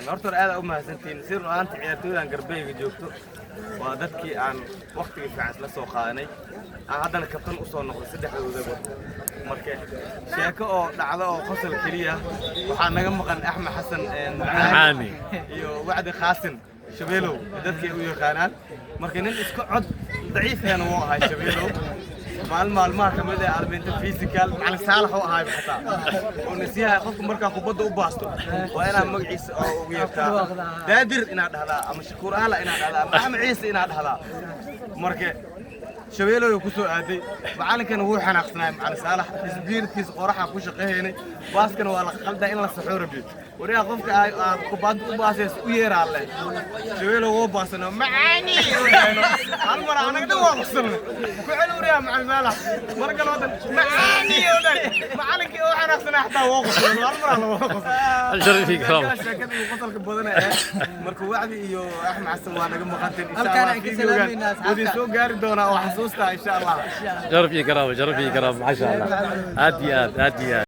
horta aad u mahadsantiin si runaantii ciyaartooydan Garbeyga joogto waa dadkii aan waqtiga fiican la soo qaadanay aan haddana kabtan u soo noqday saddexdooda marka sheeko oo dhacdo oo qosol kaliya waxaa naga maqan Axmed Xasan Macaani iyo Wacdi Qaasim Shabeelow dadkii u yaqaanaan marka nin isku cod daciif ah oo ahaa Shabeelow maalmaha kamid ah arbinta physical macallin Saalax oo ahaa xataa oo nasiiha qofku marka kubadda u baasto waa inaan magaciisa oo ugu yeertaa daadir inaad dhahdaa ama shakuur aala inaad dhahdaa ama Axmed Ciise inaad dhahdaa marka Shabeelow ku soo aaday macallinkana wuu xanaaqsanay macallin Saalax isbiirkiisa qoraxa ku shaqeynay baaskana waa la qaldaa in la saxo rabi wariya qofka aad kubadda u baasays u yeeraa leh Shabeelow wuu baasano macaani hal mar anaga dad waa qosol ku celuriya macallin Saalax marka loo macaani macallinkii oo xanaaqsanay xataa wuu qosol hal mar la wuu qosol sharafii karaam sheekadii qosolka badan marka Wacdi iyo Axmed Xasan waa naga maqanteen insha Allah soo gaari doona oo إن شاء الله شرفي كرام ما شاء الله. هادي